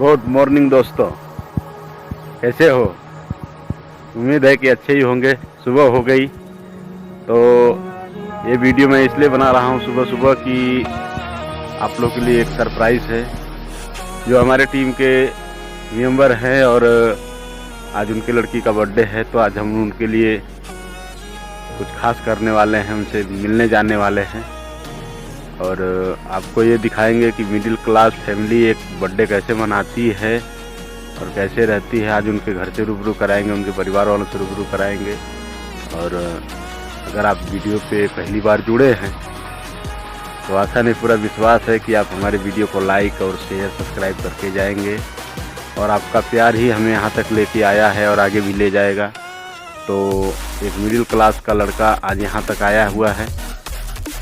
Good morning दोस्तों, कैसे हो? उम्मीद है कि अच्छे ही होंगे। सुबह हो गई तो ये वीडियो मैं इसलिए बना रहा हूँ सुबह सुबह कि आप लोग के लिए एक सरप्राइज़ है। जो हमारे टीम के मेंबर हैं और आज उनकी लड़की का बर्थडे है, तो आज हम उनके लिए कुछ खास करने वाले हैं, उनसे मिलने जाने वाले हैं और आपको ये दिखाएंगे कि मिडिल क्लास फैमिली एक बर्थडे कैसे मनाती है और कैसे रहती है। आज उनके घर से रूबरू कराएंगे, उनके परिवार वालों से रूबरू कराएंगे। और अगर आप वीडियो पे पहली बार जुड़े हैं तो आशा नहीं पूरा विश्वास है कि आप हमारे वीडियो को लाइक और शेयर सब्सक्राइब करके जाएंगे और आपका प्यार ही हमें यहाँ तक लेके आया है और आगे भी ले जाएगा। तो एक मिडिल क्लास का लड़का आज यहाँ तक आया हुआ है,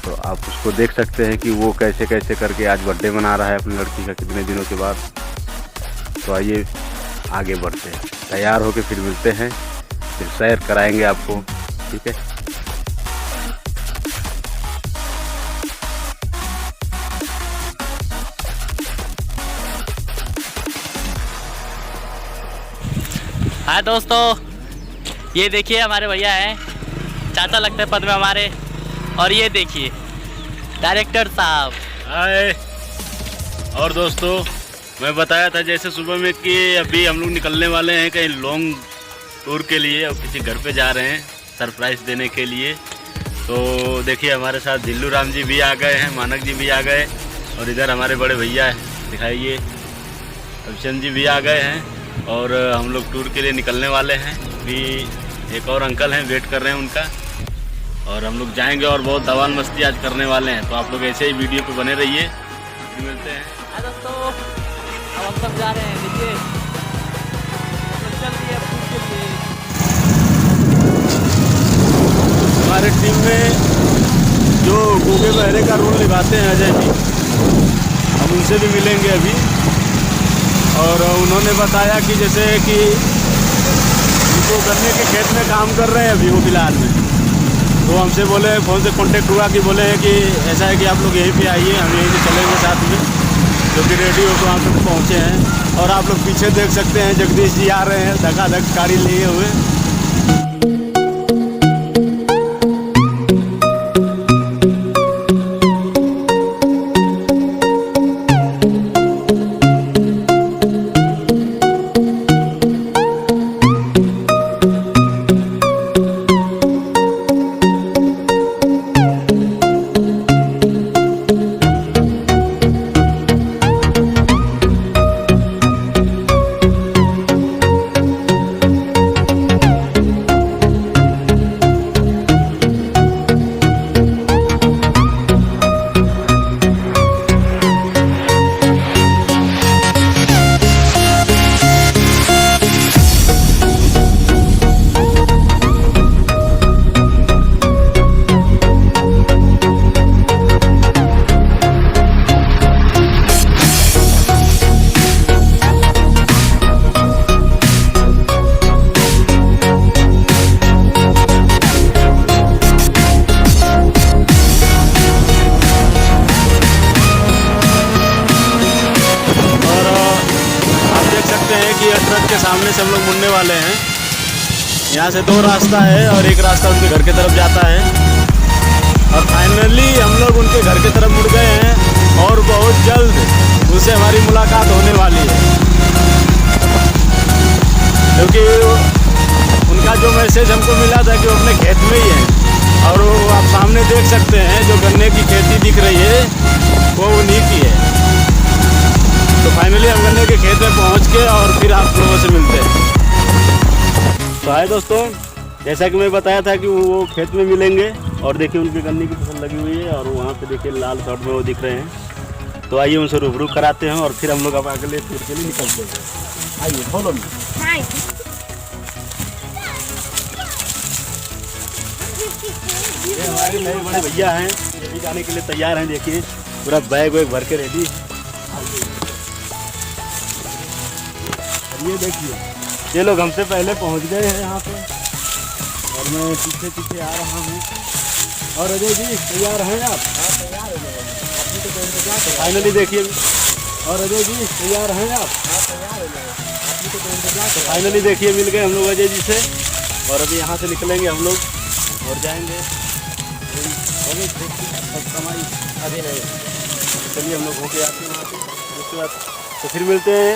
तो आप उसको देख सकते हैं कि वो कैसे कैसे करके आज बर्थडे मना रहा है अपनी लड़की का कितने दिनों के बाद। तो आइए आगे बढ़ते हैं, तैयार होके फिर मिलते हैं, फिर शेयर कराएंगे आपको, ठीक है? हाय दोस्तों, ये देखिए हमारे भैया हैं, चाचा लगते हैं पद में हमारे। और ये देखिए डायरेक्टर साहब। हाय। और दोस्तों, मैं बताया था जैसे सुबह में कि अभी हम लोग निकलने वाले हैं कहीं लॉन्ग टूर के लिए और किसी घर पे जा रहे हैं सरप्राइज़ देने के लिए। तो देखिए हमारे साथ जिल्लू राम जी भी आ गए हैं, मानक जी भी आ गए और इधर हमारे बड़े भैया दिखाइए अभिचंद जी भी आ गए हैं और हम लोग टूर के लिए निकलने वाले हैं। अभी एक और अंकल हैं, वेट कर रहे हैं उनका, और हम लोग जाएंगे और बहुत धमाल मस्ती आज करने वाले हैं। तो आप लोग ऐसे ही वीडियो पे बने रहिए, फिर मिलते हैं। हाय दोस्तों, अब हम सब जा रहे हैं। देखिए चल रही है टूर के लिए। हमारे टीम में जो गूंगे बहरे का रोल निभाते हैं अजय जी, हम उनसे भी मिलेंगे अभी। और उन्होंने बताया कि जैसे कि उनको गन्ने के खेत में काम कर रहे हैं अभी वो फिलहाल में, तो हमसे बोले, फ़ोन से कांटेक्ट हुआ कि बोले हैं कि ऐसा है कि आप लोग यहीं पे आइए, हम यहीं से चलेंगे साथ में, जो कि रेडी हो तो वहाँ तक पहुँचे हैं। और आप लोग पीछे देख सकते हैं जगदीश जी आ रहे हैं धकाधक गाड़ी लिए हुए। ट्रक के सामने से हम लोग मुड़ने वाले हैं। यहाँ से दो रास्ता है और एक रास्ता उनके घर की तरफ जाता है। और फाइनली हम लोग उनके घर की तरफ मुड़ गए हैं और बहुत जल्द उनसे हमारी मुलाकात होने वाली है, क्योंकि उनका जो मैसेज हमको मिला था कि वो अपने खेत में ही है। और वो आप सामने देख सकते हैं जो गन्ने की खेती दिख रही है वो उन्हीं की है। तो फाइनली हम गन्ने के खेत में पहुंच के और फिर आप लोगों से मिलते हैं। तो हाय दोस्तों, जैसा कि मैं बताया था कि वो खेत में मिलेंगे और देखिए उनकी गन्ने की फसल लगी हुई है और वहाँ पे देखिए लाल शर्ट में वो दिख रहे हैं। तो आइए उनसे रूबरू कराते हैं और फिर हम लोग अब अगले टूर के लिए निकलते हैं। आइए फॉलो मी। ये हमारे नए बड़े भैया हैं, ये भी जाने के लिए तैयार हैं। देखिए पूरा बैग वैग भर के रेडी। ये देखिए ये लोग हमसे पहले पहुंच गए हैं यहाँ पे और मैं पीछे पीछे आ रहा हूँ। और अजय जी तैयार हैं आप? हाँ तैयार हो गए। तो फाइनली देखिए और अजय जी तैयार हैं आप? तो फाइनली देखिए मिल गए हम लोग अजय जी से, और अभी यहाँ से निकलेंगे हम लोग और जाएंगे कमाई अभी रहे। चलिए हम लोग होके आते हैं वहाँ से, उसके बाद तो फिर मिलते हैं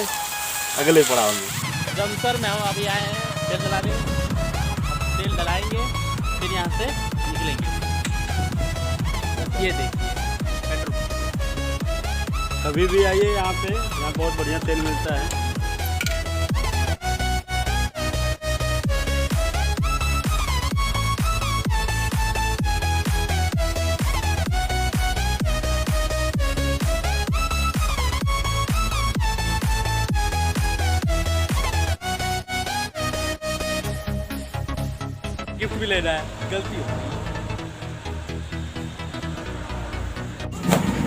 अगले पड़ाव में। जमसर में हम अभी आए हैं तेल डलाने, तेल डलाएंगे फिर यहाँ से निकलेंगे। ये देखिए पेट्रोल, कभी भी आइए यहाँ पे, यहाँ बहुत बढ़िया तेल मिलता है। गिफ्ट भी लेना है, गलती हो।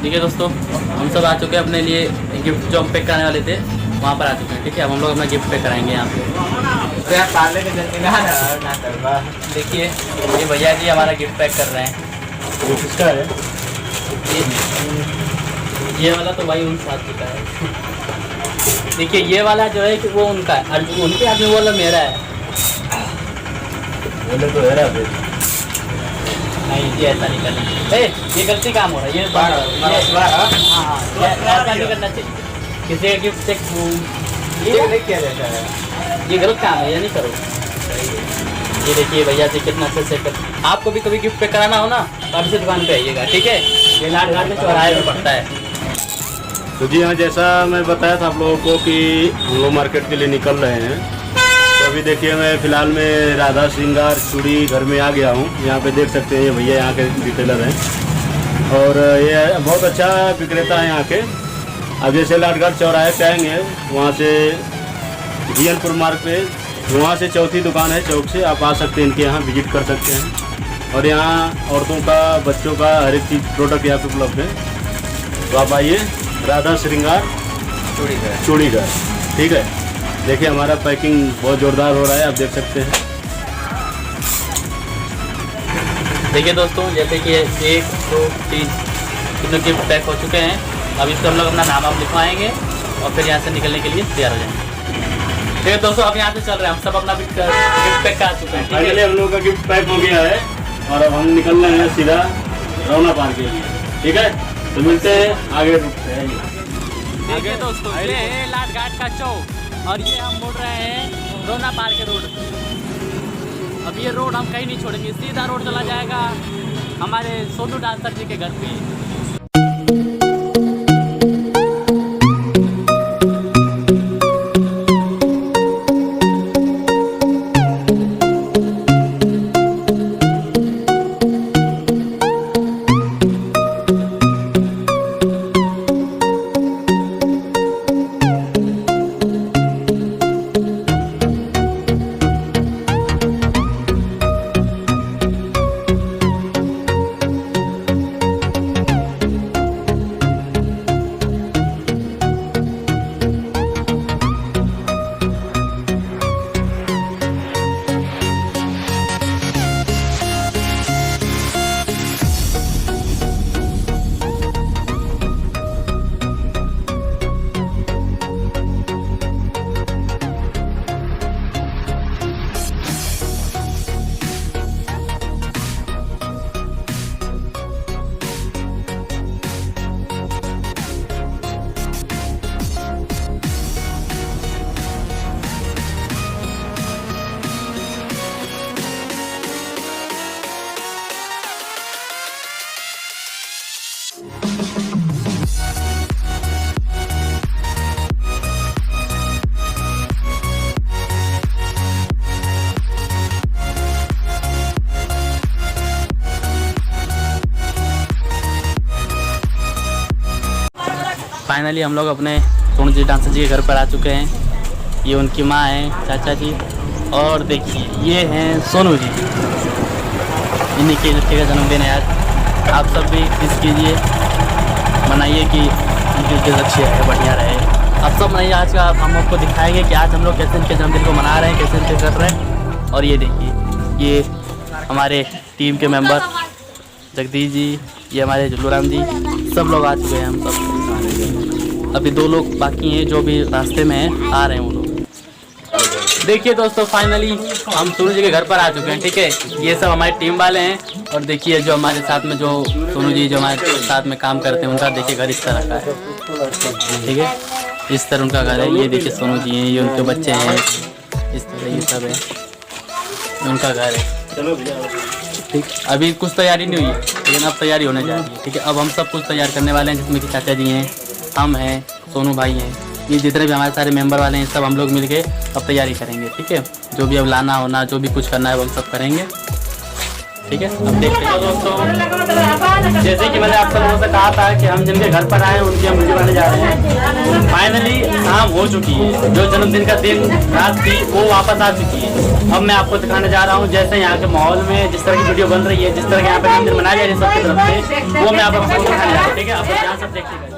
ठीक है दोस्तों, हम सब आ चुके हैं अपने लिए गिफ्ट जो हम पैक कराने वाले थे वहाँ पर आ चुके हैं। ठीक है, अब हम लोग अपना गिफ्ट पैक कराएंगे यहाँ पे। देखिए ये भैया जी हमारा गिफ्ट पैक कर रहे हैं। वो किसका है? ये वाला तो भाई उन साथ का है। देखिए ये वाला जो है कि वो उनका है, उनके हाथ में वो वाला मेरा है। बोले तो है फिर नहीं ये ऐसा नहीं करना, ये गलती काम हो रहा है। ये ऐसा नहीं करना चाहिए, किसी का गिफ्ट चेक नहीं किया जाता है, ये गलत काम है, ये नहीं करो। ये देखिए भैया जी कितना अच्छे से कर। आपको भी कभी गिफ्ट पे कराना हो ना तो आप से दुकान पे आइएगा। ठीक है, ये लाट घाट में चौराहे में पड़ता है। तो जी हाँ, जैसा मैं बताया था आप लोगों को कि हम लोग मार्केट के लिए निकल रहे हैं। तो अभी देखिए मैं फ़िलहाल में राधा श्रृंगार चूड़ी घर में आ गया हूँ। यहाँ पे देख सकते हैं ये भैया यहाँ के रिटेलर हैं और ये बहुत अच्छा विक्रेता है यहाँ के। अब जैसे लाटघाट चौराहे पे आएंगे, वहाँ से जियनपुर मार्ग पे, वहाँ से चौथी दुकान है, चौक से आप आ सकते हैं, इनके यहाँ विजिट कर सकते हैं। और यहाँ औरतों का, बच्चों का हर एक चीज़ प्रोडक्ट यहाँ पे उपलब्ध है। तो आप आइए राधा श्रृंगार चूड़ी घर। ठीक है, देखिए हमारा पैकिंग बहुत ज़ोरदार हो रहा है, आप देख सकते हैं। देखिए दोस्तों, जैसे कि 1 2 3 कितने गिफ्ट पैक हो चुके हैं। अब इसको हम लोग अपना नाम आप लिखवाएंगे और फिर यहाँ से निकलने के लिए तैयार हो जाएंगे। ठीक है दोस्तों, अब यहाँ से चल रहे हैं, हम सब अपना गिफ्ट पैक कर चुके हैं। फाइनली हम लोग का गिफ्ट पैक हो गया है और अब हम निकल रहे हैं सीधा रौना पार्क के लिए। ठीक है, तो मिलते हैं आगे रुकते हैं। देखिए दोस्तों, ये है लाट घाट का चौक और ये हम मुड़ रहे हैं रौना पार्क रोड। अब ये रोड हम कहीं नहीं छोड़ेंगे, सीधा रोड चला जाएगा हमारे सोनू डांसर जी के घर पे। फाइनली हम लोग अपने सोनू जी डांसर जी के घर पर आ चुके हैं। ये उनकी माँ हैं, चाचा जी, और देखिए ये हैं सोनू जी। इन्हीं के लड़के का जन्मदिन है आज। आप सब भी विश कीजिए, मनाइए कि उनकी जो अच्छी है बढ़िया रहे। आप सब मनाइए। आज का हम आपको दिखाएंगे कि आज हम लोग कैसे इनके जन्मदिन को मना रहे हैं, कैसे इनके कर रहे हैं। और ये देखिए, ये हमारे टीम के मेंबर जगदीश जी, ये हमारे जुल्लू राम जी, सब लोग आ चुके हैं हम सब। अभी 2 लोग बाकी हैं जो भी रास्ते में हैं, आ रहे हैं वो लोग। देखिए दोस्तों, फाइनली हम सोनू जी के घर पर आ चुके हैं। ठीक है, ये सब हमारी टीम वाले हैं। और देखिए जो हमारे साथ में जो सोनू जी जो हमारे साथ में काम करते हैं, उनका देखिए घर इस तरह का है। ठीक है, इस तरह उनका घर है। ये देखिए सोनू जी हैं, ये उनके बच्चे हैं, इस तरह ये सब है, उनका घर है। ठीक, अभी कुछ तैयारी नहीं हुई है, लेकिन अब तैयारी होने जा रही है। ठीक है, अब हम सब कुछ तैयार करने वाले हैं, जिसमें कि चाचा जी हैं, हम हैं, सोनू भाई हैं, ये जितने भी हमारे सारे मेंबर वाले हैं, सब हम लोग मिलके अब तैयारी करेंगे। ठीक है, जो भी अब लाना होना, जो भी कुछ करना है वो सब करेंगे। ठीक है, अब देखते हैं दोस्तों। जैसे कि मैंने आप सब लोगों से कहा था कि हम जिनके घर पर आए उनकी हम वीडियो बनाने जा रहे हैं। फाइनली शाम हो चुकी है, जो जन्मदिन का दिन रात थी वो वापस आ चुकी है। अब मैं आपको दिखाने जा रहा हूँ जैसे यहाँ के माहौल में जिस तरह की वीडियो बन रही है, जिस तरह के यहाँ पे जन्मदिन मनाया जा रहा है सबकी तरफ से, वो मैं आपको दिखाने जा रहा हूँ। ठीक है, अब यहाँ सब देखिएगा।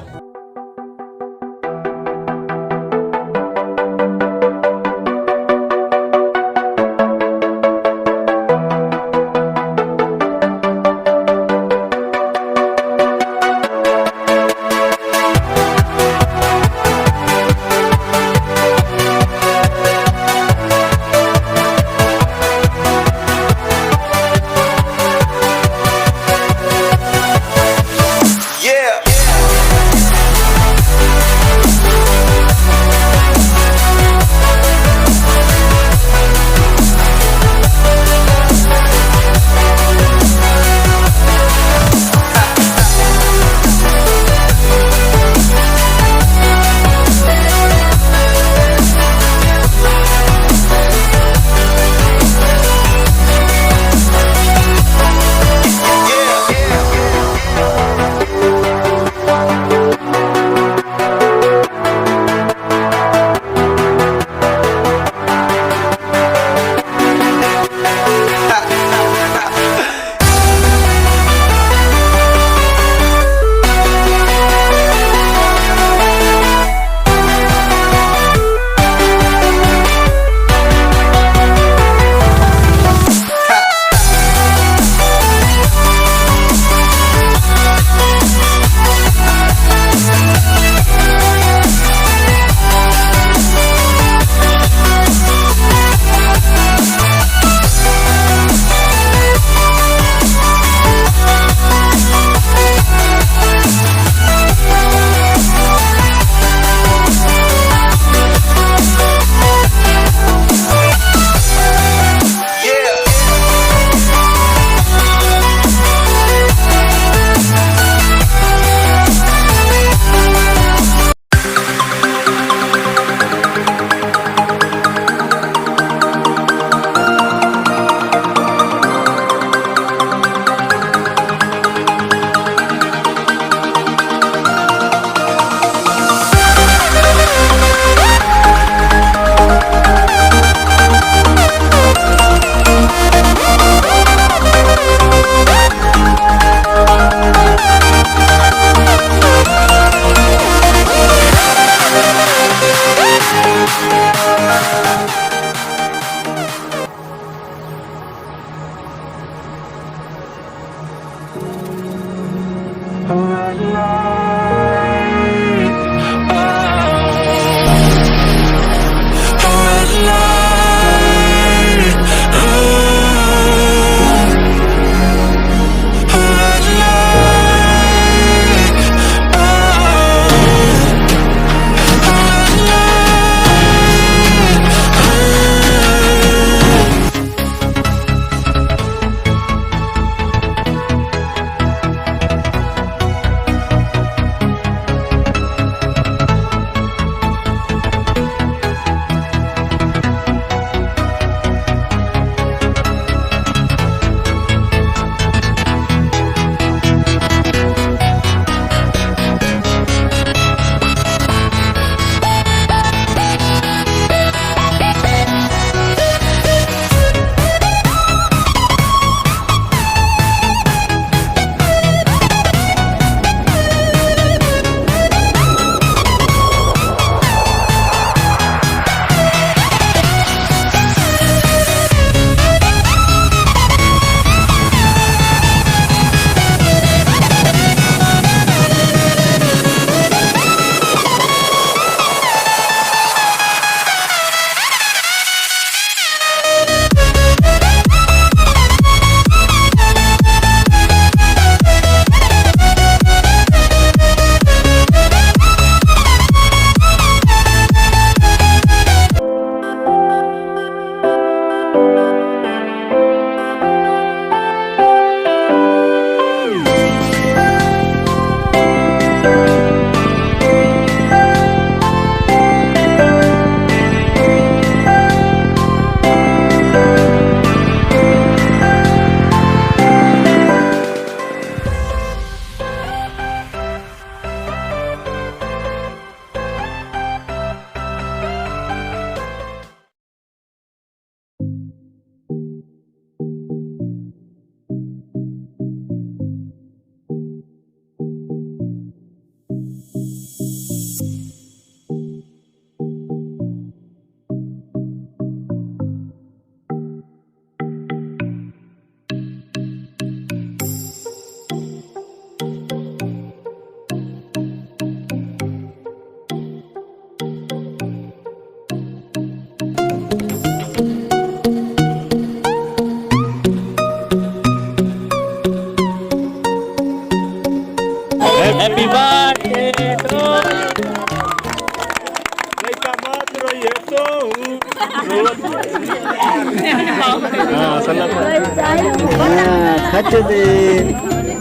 खच दे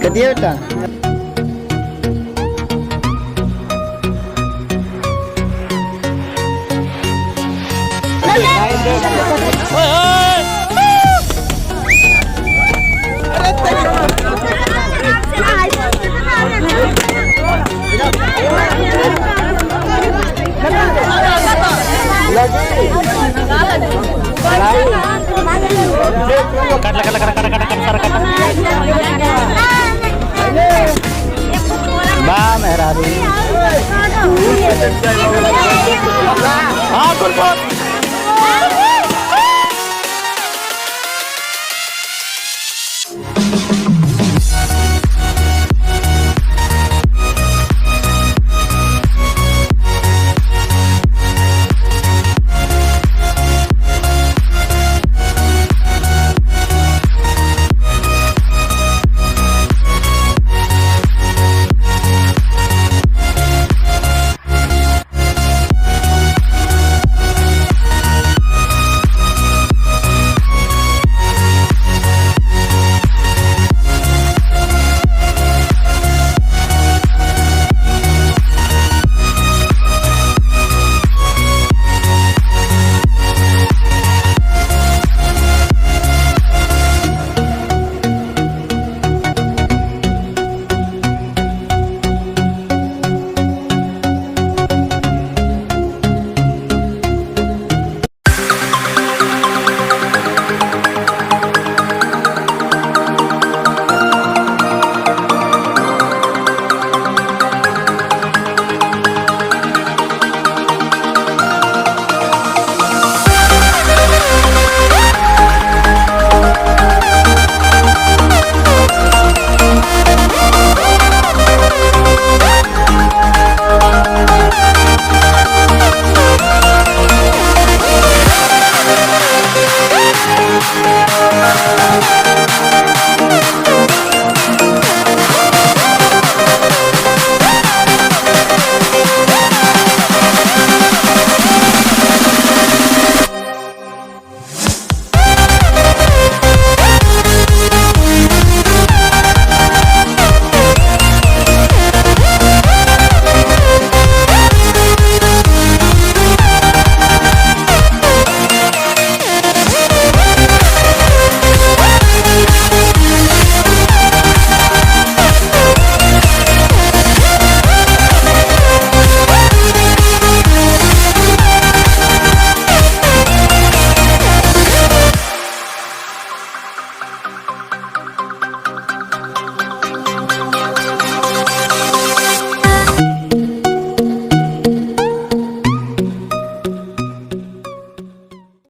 कधी होता बा मेहरा हाँ